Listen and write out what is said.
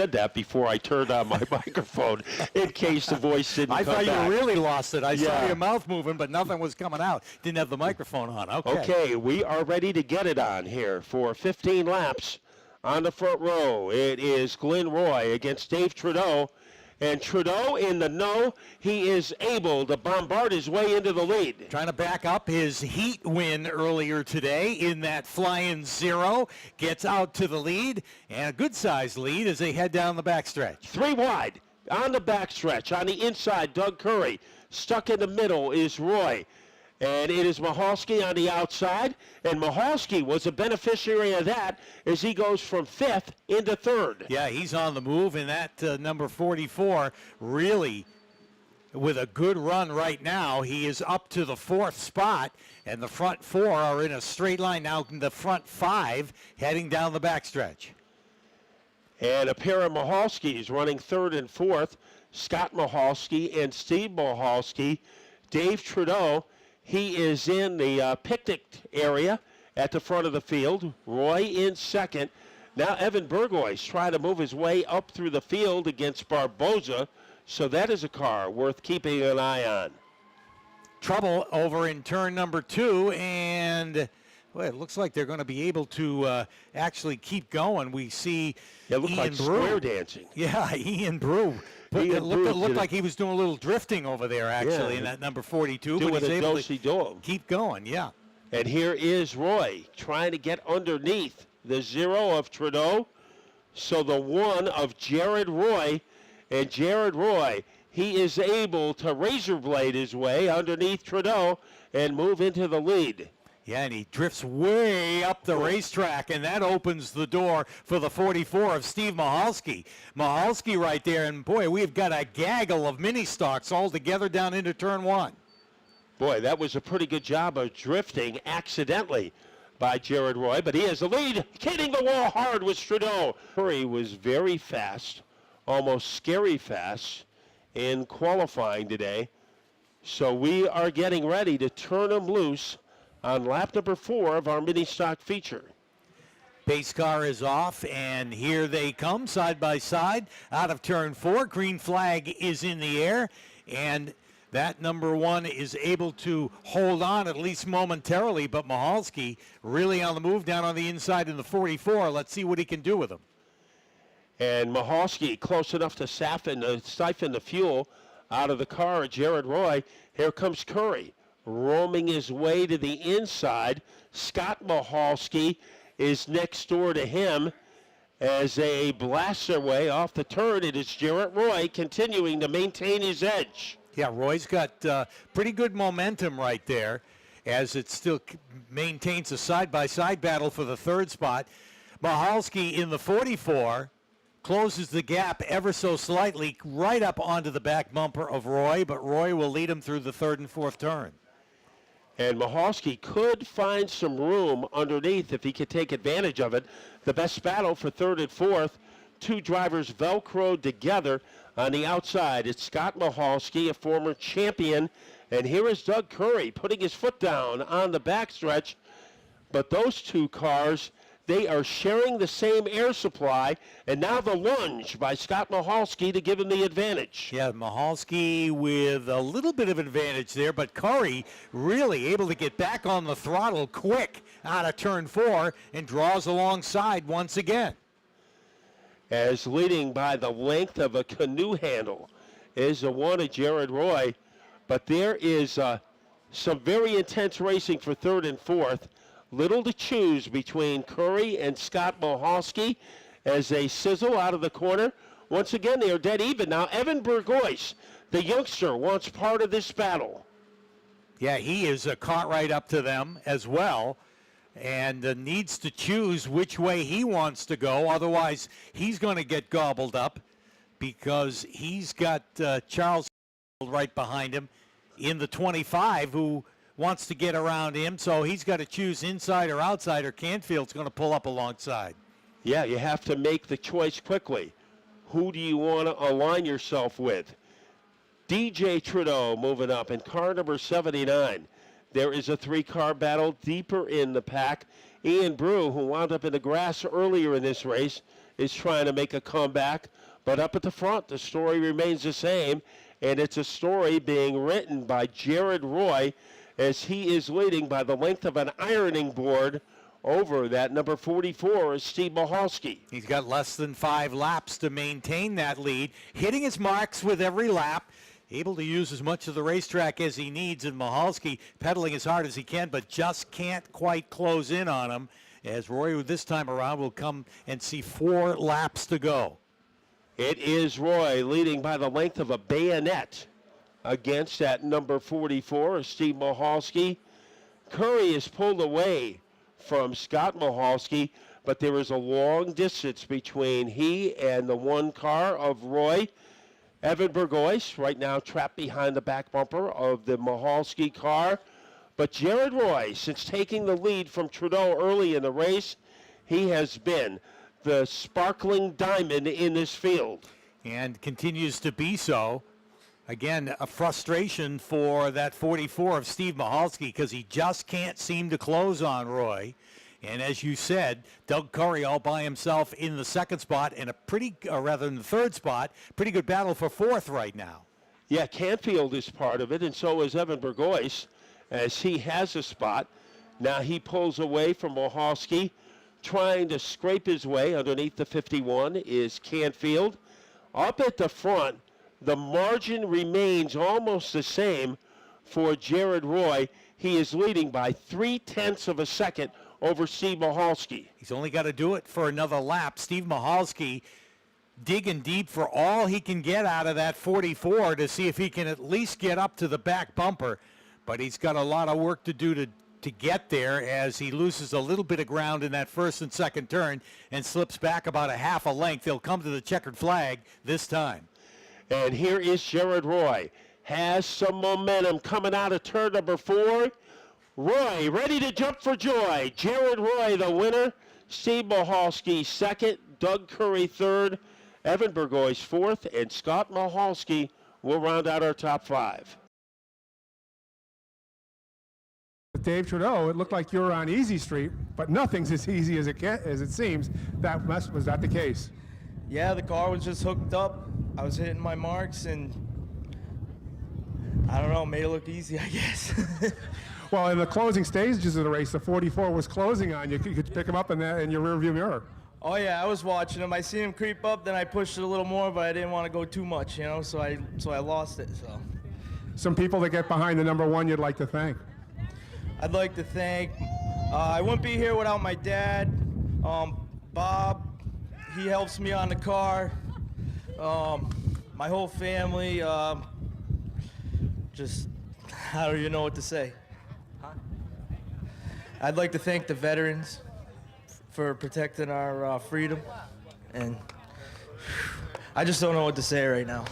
Said that before I turned on my microphone in case the voice didn't come back. I thought you really lost it. I saw your mouth moving, but nothing was coming out. Didn't have the microphone on. Okay, we are ready to get it on here for 15 laps on the front row. It is Glenn Roy against Dave Trudeau. And Trudeau in the no, he is able to bombard his way into the lead. Trying to back up his heat win earlier today in that flying zero. Gets out to the lead, and a good-sized lead as they head down the backstretch. 3 wide on the backstretch. On the inside, Doug Curry. Stuck in the middle is Roy. And it is Mahalski on the outside. And Mahalski was a beneficiary of that as he goes from 5th into 3rd. Yeah, he's on the move, and that number 44 really with a good run right now. He is up to the 4th spot, and the front 4 are in a straight line now. The front 5 heading down the backstretch. And a pair of Mahalskis running 3rd and 4th. Scott Mahalski and Steve Mahalski. Dave Trudeau. He is in the picnic area at the front of the field. Roy in 2nd. Now Evan Burgoyce trying to move his way up through the field against Barboza. So that is a car worth keeping an eye on. Trouble over in turn number 2, and well, it looks like they're going to be able to actually keep going. We see it looked like square dancing. Yeah, Ian Brew. It looked like he was doing a little drifting over there, actually, in that number 42. But he's able to keep going, yeah. And here is Roy trying to get underneath the 0 of Trudeau. So the 1 of Jared Roy. And Jared Roy, he is able to razor blade his way underneath Trudeau and move into the lead. Yeah, and he drifts way up the racetrack, and that opens the door for the 44 of Steve Mahalski. Mahalski right there, and boy, we've got a gaggle of mini stocks all together down into turn 1. Boy, that was a pretty good job of drifting accidentally by Jared Roy, but he has the lead. Hitting the wall hard with Trudeau. Curry was very fast, almost scary fast in qualifying today. So we are getting ready to turn him loose on lap number 4 of our mini stock feature. Pace car is off, and here they come side by side out of turn 4. Green flag is in the air, and that number 1 is able to hold on at least momentarily, but Mahalski really on the move down on the inside in the 44. Let's see what he can do with him. And Mahalski close enough to siphon the fuel out of the car of Jared Roy. Here comes Curry, roaming his way to the inside. Scott Mahalski is next door to him as they blast their way off the turn. It is Jared Roy continuing to maintain his edge. Yeah, Roy's got pretty good momentum right there as it still maintains a side-by-side battle for the 3rd spot. Mahalski in the 44 closes the gap ever so slightly right up onto the back bumper of Roy, but Roy will lead him through the 3rd and 4th turn. And Mahalski could find some room underneath if he could take advantage of it. The best battle for 3rd and 4th. 2 drivers velcroed together on the outside. It's Scott Mahalski, a former champion. And here is Doug Curry putting his foot down on the backstretch. But those 2 cars, they are sharing the same air supply, and now the lunge by Scott Mahalski to give him the advantage. Yeah, Mahalski with a little bit of advantage there, but Curry really able to get back on the throttle quick out of turn 4 and draws alongside once again. As leading by the length of a canoe handle is the 1 of Jared Roy, but there is some very intense racing for 3rd and 4th. Little to choose between Curry and Scott Mahalski as they sizzle out of the corner. Once again, they are dead even. Now, Evan Burgoyce, the youngster, wants part of this battle. Yeah, he is caught right up to them as well and needs to choose which way he wants to go. Otherwise, he's going to get gobbled up because he's got Charles right behind him in the 25 who wants to get around him, so he's got to choose inside or outside, or Canfield's going to pull up alongside. Yeah, you have to make the choice quickly. Who do you want to align yourself with? DJ Trudeau moving up in car number 79. There is a 3-car battle deeper in the pack. Ian Brew, who wound up in the grass earlier in this race, is trying to make a comeback. But up at the front, the story remains the same, and it's a story being written by Jared Roy as he is leading by the length of an ironing board over that number 44 is Steve Mahalski. He's got less than 5 laps to maintain that lead, hitting his marks with every lap, able to use as much of the racetrack as he needs, and Mahalski pedaling as hard as he can, but just can't quite close in on him, as Roy this time around will come and see 4 laps to go. It is Roy leading by the length of a bayonet against that number 44, Steve Mahalski. Curry is pulled away from Scott Mahalski, but there is a long distance between he and the one car of Roy. Evan Burgoyce right now trapped behind the back bumper of the Mahalski car. But Jared Roy, since taking the lead from Trudeau early in the race, he has been the sparkling diamond in this field. And continues to be so. Again, a frustration for that 44 of Steve Mahalski because he just can't seem to close on Roy. And as you said, Doug Curry all by himself in the second spot and rather in the third spot, pretty good battle for fourth right now. Yeah, Canfield is part of it, and so is Evan Burgoyce, as he has a spot. Now he pulls away from Mahalski. Trying to scrape his way underneath the 51 is Canfield. Up at the front, the margin remains almost the same for Jared Roy. He is leading by 0.3 of a second over Steve Mahalski. He's only got to do it for another lap. Steve Mahalski digging deep for all he can get out of that 44 to see if he can at least get up to the back bumper. But he's got a lot of work to do to get there as he loses a little bit of ground in that first and second turn and slips back about a half a length. He'll come to the checkered flag this time. And here is Jared Roy. Has some momentum coming out of turn number 4. Roy ready to jump for joy. Jared Roy the winner. Steve Mahalski second. Doug Curry third. Evan Burgoyce fourth. And Scott Mahalski will round out our top 5. Dave Trudeau, it looked like you were on easy street, but nothing's as easy as it seems. Was that the case? Yeah, the car was just hooked up. I was hitting my marks, and I don't know, made it look easy, I guess. Well, in the closing stages of the race, the 44 was closing on you. You could pick him up in your rearview mirror. Oh yeah, I was watching him. I seen him creep up, then I pushed it a little more, but I didn't want to go too much, you know. So I lost it. So. Some people that get behind the number 1 you'd like to thank. I'd like to thank. I wouldn't be here without my dad, Bob. He helps me on the car. My whole family. Just, I don't even know what to say. I'd like to thank the veterans for protecting our freedom, and I just don't know what to say right now.